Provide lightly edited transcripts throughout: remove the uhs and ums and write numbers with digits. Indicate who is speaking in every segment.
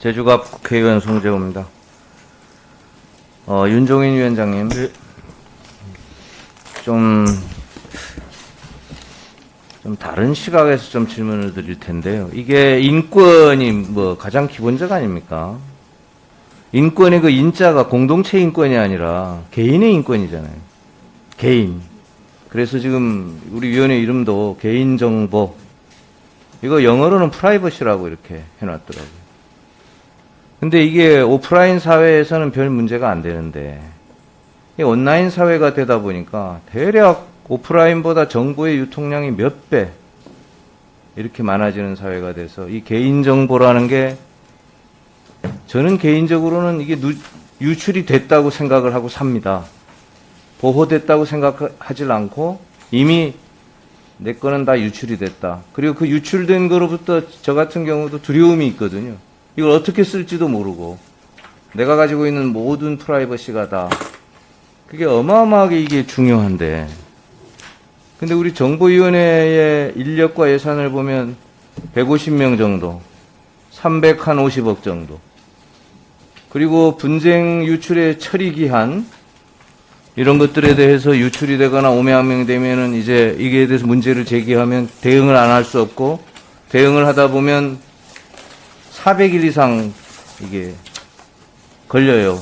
Speaker 1: 제주갑 국회의원 송재호입니다. 윤종인 위원장님,
Speaker 2: 네.
Speaker 1: 좀 다른 시각에서 좀 질문을 드릴 텐데요. 이게 인권이 가장 기본적 아닙니까? 인권의 그 인자가 공동체 인권이 아니라 개인의 인권이잖아요. 개인. 그래서 지금 우리 위원회 이름도 개인정보, 이거 영어로는 프라이버시라고 이렇게 해놨더라고요. 근데 이게 오프라인 사회에서는 별 문제가 안 되는데 온라인 사회가 되다 보니까 대략 오프라인보다 정보의 유통량이 몇 배 이렇게 많아지는 사회가 돼서 이 개인정보라는 게 저는 개인적으로는 이게 유출이 됐다고 생각을 하고 삽니다. 보호됐다고 생각하지 않고 이미 내 거는 다 유출이 됐다. 그리고 그 유출된 거로부터 저 같은 경우도 두려움이 있거든요. 이걸 어떻게 쓸지도 모르고 내가 가지고 있는 모든 프라이버시가 다 그게 어마어마하게 이게 중요한데, 근데 우리 정보위원회의 인력과 예산을 보면 150명 정도, 350억 정도, 그리고 분쟁 유출의 처리 기한 이런 것들에 대해서 유출이 되거나 오명되면은 이제 이게 대해서 문제를 제기하면 대응을 안 할 수 없고, 대응을 하다 보면 400일 이상 이게 걸려요.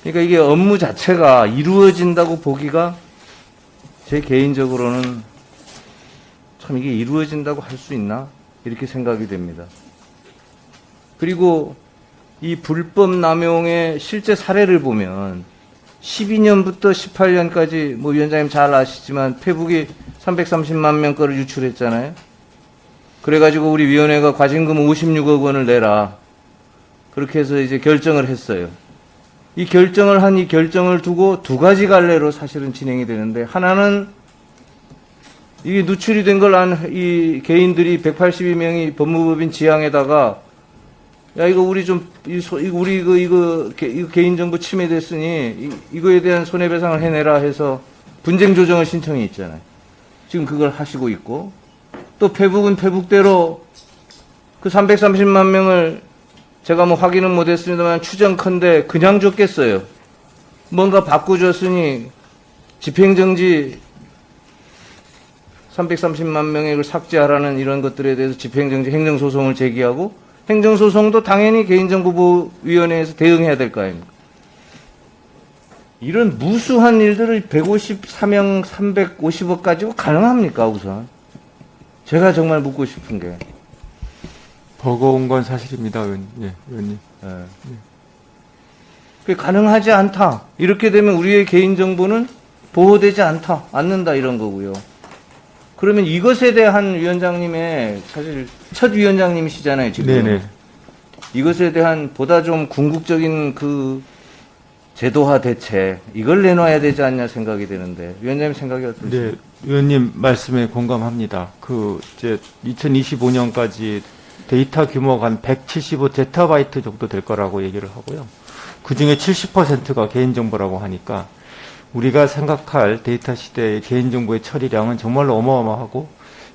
Speaker 1: 그러니까 이게 업무 자체가 이루어진다고 보기가 제 개인적으로는 참 이게 이루어진다고 할 수 있나? 이렇게 생각이 됩니다. 그리고 이 불법 남용의 실제 사례를 보면 12년부터 18년까지 위원장님 잘 아시지만 페북이 330만 명 거를 유출했잖아요. 그래가지고 우리 위원회가 과징금 56억 원을 내라. 그렇게 해서 이제 결정을 했어요. 이 결정을 두고 두 가지 갈래로 사실은 진행이 되는데, 하나는 이게 누출이 된 걸 안 이 개인들이 182명이 법무법인 지항에다가 야 이거 우리 좀 이거 개인정보 침해됐으니 이거에 대한 손해배상을 해내라 해서 분쟁 조정을 신청이 있잖아요. 지금 그걸 하시고 있고, 또 페북은 페북대로 그 330만 명을 제가 확인은 못했습니다만 추정컨대 그냥 줬겠어요. 뭔가 바꿔줬으니 집행정지 330만 명을 삭제하라는 이런 것들에 대해서 집행정지 행정소송을 제기하고, 행정소송도 당연히 개인정보보호위원회에서 대응해야 될 거 아닙니까? 이런 무수한 일들을 154명 350억 가지고 가능합니까, 우선? 제가 정말 묻고 싶은 게.
Speaker 2: 버거운 건 사실입니다, 의원님.
Speaker 1: 예. 그게 가능하지 않다. 이렇게 되면 우리의 개인정보는 보호되지 않는다, 이런 거고요. 그러면 이것에 대한 위원장님의 사실 첫 위원장님이시잖아요, 지금.
Speaker 2: 네네.
Speaker 1: 이것에 대한 보다 좀 궁극적인 그 제도화 대책, 이걸 내놔야 되지 않냐 생각이 되는데, 위원장님 생각이 어떠세요?
Speaker 2: 네, 의원님 말씀에 공감합니다. 이제 2025년까지 데이터 규모가 한 175제타바이트 정도 될 거라고 얘기를 하고요. 그 중에 70%가 개인정보라고 하니까 우리가 생각할 데이터 시대의 개인정보의 처리량은 정말로 어마어마하고,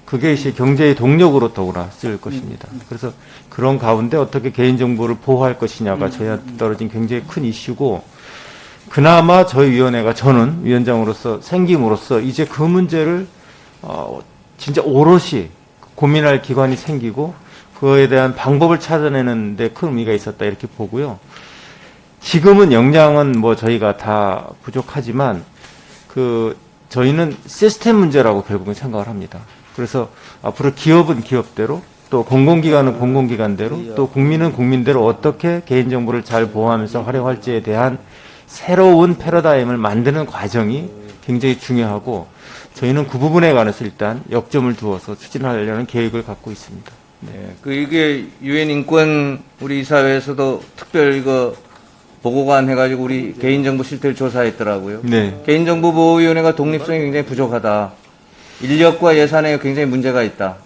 Speaker 2: 그게 이제 경제의 동력으로 더구나 쓸 것입니다. 그래서 그런 가운데 어떻게 개인정보를 보호할 것이냐가 저희한테 떨어진 굉장히 큰 이슈고, 그나마 저희 위원회가, 저는 위원장으로서 생김으로써 이제 그 문제를 진짜 오롯이 고민할 기관이 생기고 그거에 대한 방법을 찾아내는 데 큰 의미가 있었다, 이렇게 보고요. 지금은 역량은 저희가 다 부족하지만 저희는 시스템 문제라고 결국은 생각을 합니다. 그래서 앞으로 기업은 기업대로, 또 공공기관은 공공기관대로, 또 국민은 국민대로 어떻게 개인정보를 잘 보호하면서 활용할지에 대한 새로운 패러다임을 만드는 과정이 굉장히 중요하고, 저희는 그 부분에 관해서 일단 역점을 두어서 추진하려는 계획을 갖고 있습니다.
Speaker 1: 네. 이게 유엔 인권 우리 이사회에서도 특별 이거 보고관 해가지고 우리 개인정보 실태를 조사했더라고요.
Speaker 2: 네.
Speaker 1: 개인정보보호위원회가 독립성이 굉장히 부족하다. 인력과 예산에 굉장히 문제가 있다.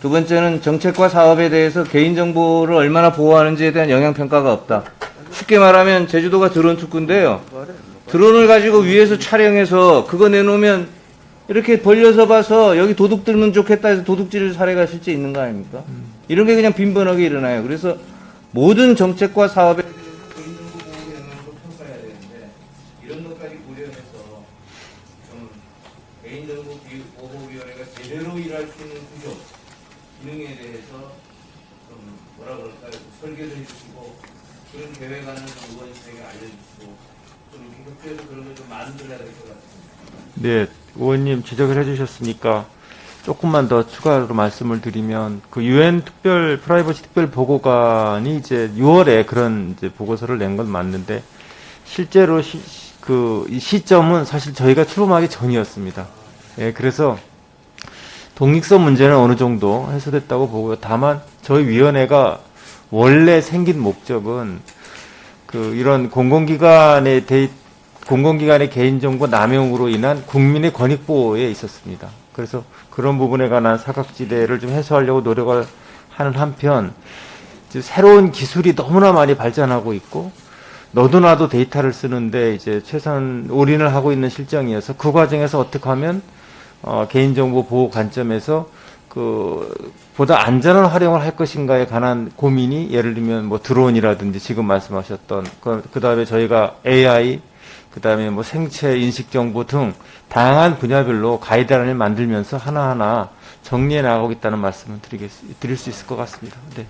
Speaker 1: 두 번째는 정책과 사업에 대해서 개인정보를 얼마나 보호하는지에 대한 영향평가가 없다. 쉽게 말하면 제주도가 드론 특구인데요. 드론을 가지고 위에서 촬영해서 그거 내놓으면 이렇게 벌려서 봐서 여기 도둑 들면 좋겠다 해서 도둑질 사례가 실제 있는 거 아닙니까? 이런 게 그냥 빈번하게 일어나요. 그래서 모든 정책과 사업에 개인정보 보호 영역을 평가해야 되는데 이런 것까지 고려해서 좀 개인정보 보호위원회가 제대로 일할 수 있는 구조, 기능에 대해서 좀 뭐라 그럴까요? 설계도 해주시고 그런 계획안을 의원님에게 알려주시고 좀 이렇게 협조해서 그런 걸 좀 만들어야 될 것 같습니다.
Speaker 2: 네, 의원님 지적을 해주셨으니까 조금만 더 추가로 말씀을 드리면 그 유엔 특별 프라이버시 특별 보고관이 이제 6월에 그런 이제 보고서를 낸 건 맞는데 실제로 이 시점은 사실 저희가 출범하기 전이었습니다. 예, 그래서 독립성 문제는 어느 정도 해소됐다고 보고요. 다만 저희 위원회가 원래 생긴 목적은 이런 공공기관의 개인정보 남용으로 인한 국민의 권익보호에 있었습니다. 그래서 그런 부분에 관한 사각지대를 좀 해소하려고 노력을 하는 한편, 이제 새로운 기술이 너무나 많이 발전하고 있고, 너도 나도 데이터를 쓰는데 이제 최선 올인을 하고 있는 실정이어서 그 과정에서 어떻게 하면, 개인정보 보호 관점에서 보다 안전한 활용을 할 것인가에 관한 고민이 예를 들면 뭐 드론이라든지 지금 말씀하셨던, 그 다음에 저희가 AI, 그 다음에 뭐 생체 인식 정보 등 다양한 분야별로 가이드라인을 만들면서 하나하나 정리해 나가고 있다는 말씀을 드릴 수 있을 것 같습니다. 네.